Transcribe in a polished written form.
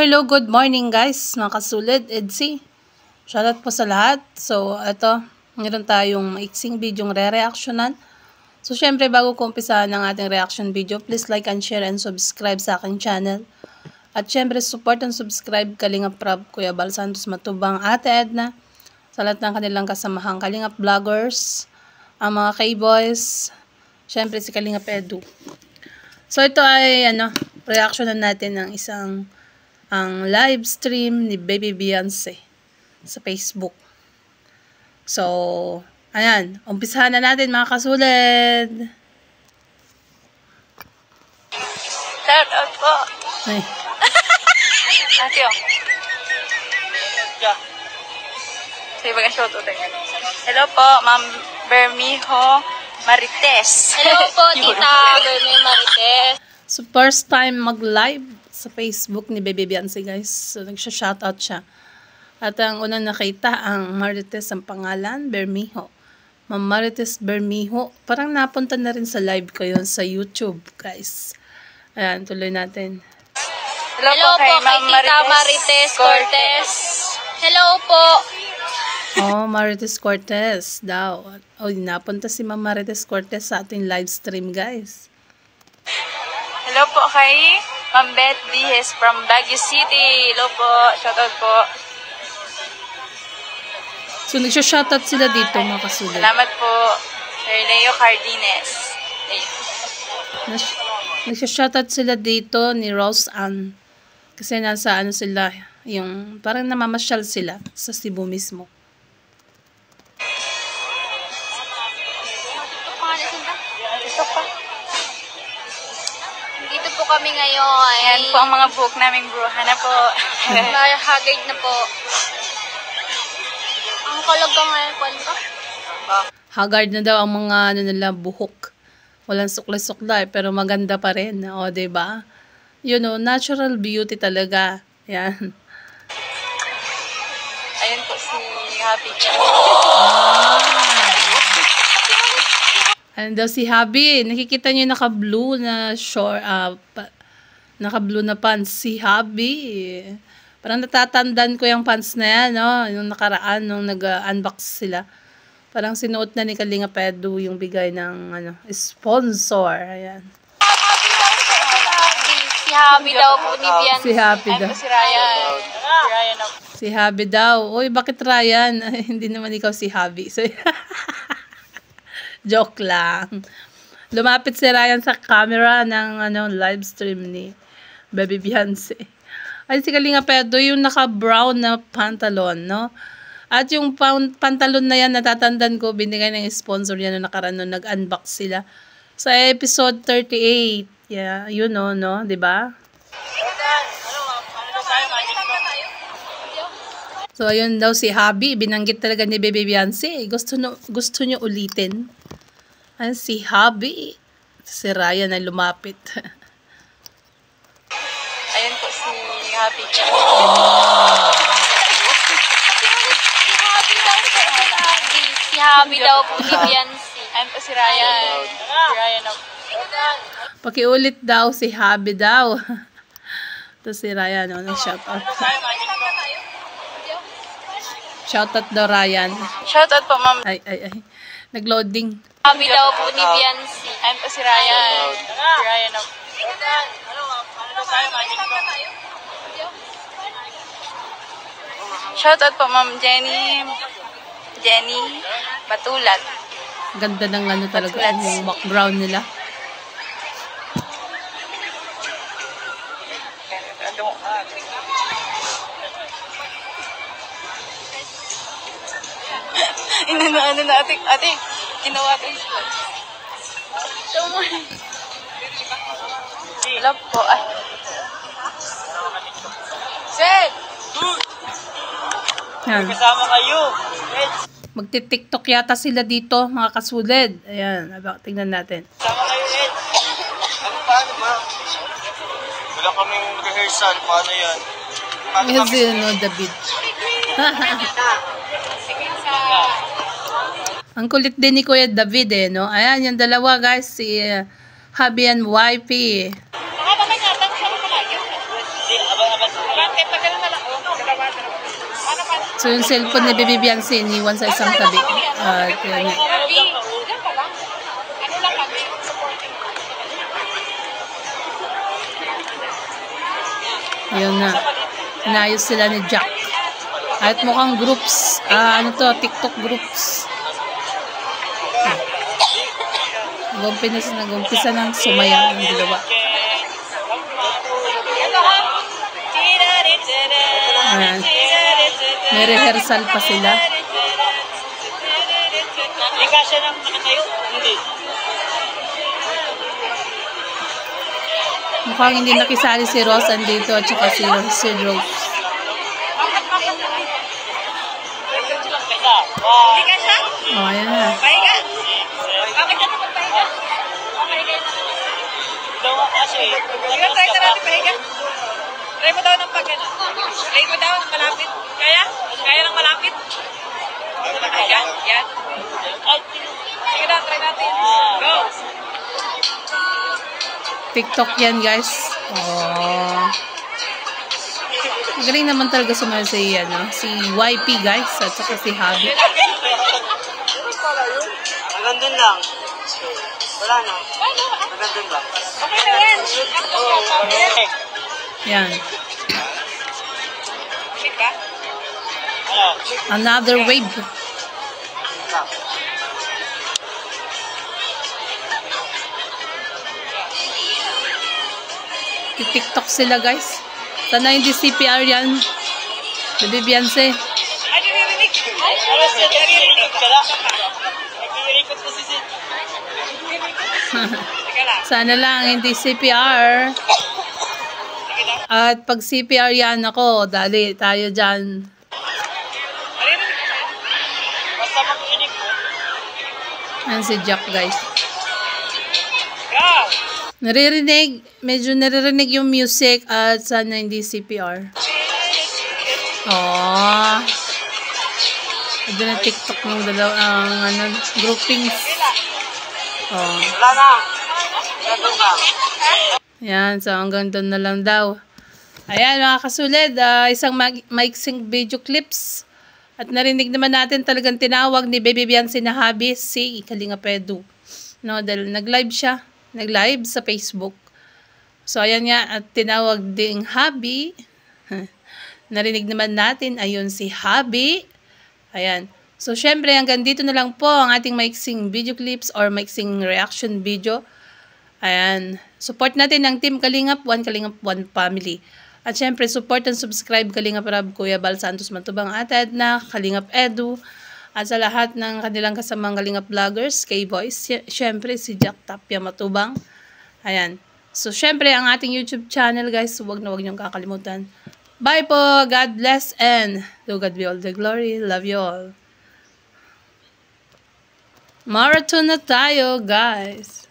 Hello, good morning guys, mga kasulid, EDC. Shoutout po sa lahat. So, ito, meron tayong maiksing videong re-reactionan. So, syempre, bago ko umpisahan ng ating reaction video, please like and share and subscribe sa aking channel. At syempre, support and subscribe Kalingap Prab, Kuya Bal Santos Matubang, Ate Edna, sa lahat ng kanilang kasamahang Kalingap Vloggers, ang mga K-Boys, syempre si Kalingap Edu. So, ito ay, reactionan natin ng ang live stream ni Baby Beyonce sa Facebook. So, ayan, umpisahan na natin mga kasulid. Shout out po. Ay. Ate o. Sige, baga shout out yan. Hello po, Ma'am Bermijo Marites. Hello po, Tita Bermijo Marites. So, first time mag-live sa Facebook ni Baby Beyonce, guys. So, nagsha-shoutout siya. At ang unang nakita, ang Marites ang pangalan, Bermijo. Ma'am Marites Bermijo. Parang napunta na rin sa live ko yun sa YouTube, guys. Ayan, tuloy natin. Hello po kay Tita Marites Cortez. Hello po. Oh, Marites Cortez daw. Oh, napunta si Ma'am Marites Cortez sa ating live stream, guys. Hello po kay Ma'am Beth Diaz from Baguio City. Hello po. Shoutout po. So, nagsha-shoutout sila dito, mga kasulid. Salamat po. Sir Leo Cardines. Nagsha-shoutout sila dito ni Rose Ann. Kasi nasa sila, yung parang namamasyal sila sa Cebu mismo. Dito po kami ngayon. Ayan po ang mga buhok naming bruha na po. Haggard na po. Ang kalaga ngayon po. Haggard na daw ang mga nila buhok. Walang suklay-suklay pero maganda pa rin. O, diba? You know, natural beauty talaga. Yan. Ayun po si Happy. Ano daw si Habi? Nakikita niyo naka-blue na short, naka-blue na pants si Habi. Parang natatandaan ko yung pants na yan, no? Yung nakaraan, nung nag-unbox sila. Parang sinuot na ni Kalingap Edu yung bigay ng, sponsor. Ayan. Si Habi daw po ni Beyonce. Si Habi daw. Si Ryan. Si Ryan ako. Si Habi daw. Uy, bakit Ryan? Hindi naman ikaw si Habi. So, joke lang. Lumapit si Ryan sa camera ng live stream ni Baby Beyonce. Ay, si Kalingap Edu, yung naka-brown na pantalon, no? At yung pantalon na yan, natatandaan ko, binigay ng sponsor yan na nakaraan nung nag-unbox sila. Sa episode 38. Yeah, you know, no? Diba? So, ayun daw si Habi. Binanggit talaga ni Baby Beyonce. Gusto nyo ulitin. Ay, si Habi. Si Ryan ay lumapit. Ayun po si Happy. Si Habi daw po ni Beyonce. Ayun po si Ryan. Si Ryan ako. Pakiulit daw si Habi daw. Ito si Ryan. Shoutout. Shoutout daw Ryan. Shoutout po, Ma'am. Ay. Nag-loading. Habi daw po ni Beyonce. Ayun po si Ryan. Si Ryan ako. Shoutout po, Ma'am Jenny Batulat. Ganda ng talaga yung background nila. Inano na ate, ginawa tayo sila. Hello po. Ay. Sir! Yan. Kasama kayo. Magti-TikTok yata sila dito, mga kasulid. Ayan, tingnan natin. Kasama kayo, Ed. Paano ba? Wala kaming rehearsal. Paano yan? Yes, David. Ang kulit din ni Kuya David no? Ayan, yung dalawa guys, si hubby and wifey. So yung cellphone ni Baby Biancy, iniwan sa isang tabi. Yan. Yun na. Inayos sila ni Jack. At mukhang groups, TikTok groups. Nag-umpisa ng sumaya ng dalawa. Ayan. May rehearsal pa sila. Hindi kasi nang nakatayo? Hindi. Mukhang hindi nakisali si Rose andito at saka si Rose. Oh, ayan na. Try mo daw ng pag-ano. Try mo daw ng malapit. Kaya? Kaya ng malapit? Kaya? Yan. Sige daw, try natin. Go! TikTok yan guys. Oh. Magaling naman talaga sumayo si YP guys at saka si Hubby. Hanggang dun lang. Wala na. Hanggang dun lang. Okay na yan. Yan. Sika? Another wave. TikTok sila guys. Sana hindi CPR yan. Baby Biancy. Ay, niririnig. Niririnig ka lang. Nag-i-record ko si Sid. Sana lang hindi CPR. At pag CPR yan ako, dali tayo dyan. Basta makinig mo. Yan si Jack guys. Go! Medyo naririnig yung music at sana hindi CPR. Aww. Ito na TikTok ng dalawang groupings. Oh. Wala na. Gandun lang. Yan, so hanggang doon na lang daw. Ayan mga kasulid, isang maiksing video clips. At narinig naman natin talagang tinawag ni Baby Biancy na hubby si Kalinga Pedro. No, dahil nag-live siya. Nag-live sa Facebook. So ayan nga, at tinawag ding hubby. Narinig naman natin, ayun si hubby. Ayan. So syempre hanggang dito na lang po ang ating maiksing video clips or maiksing reaction video. Ayan. Support natin ang Team Kalingap 1, Kalingap 1 Family. At syempre, support and subscribe Kalingap Rab, Kuya Bal Santos Matubang, Ate Edna, Kalingap Edu, at sa lahat ng kanilang kasamang Kalingap vloggers, K-Boys, syempre si Jack Tapia Matubang. Ayan. So syempre, ang ating YouTube channel guys, huwag na huwag niyong kakalimutan. Bye po! God bless and to God be all the glory. Love you all. Marathon na tayo guys!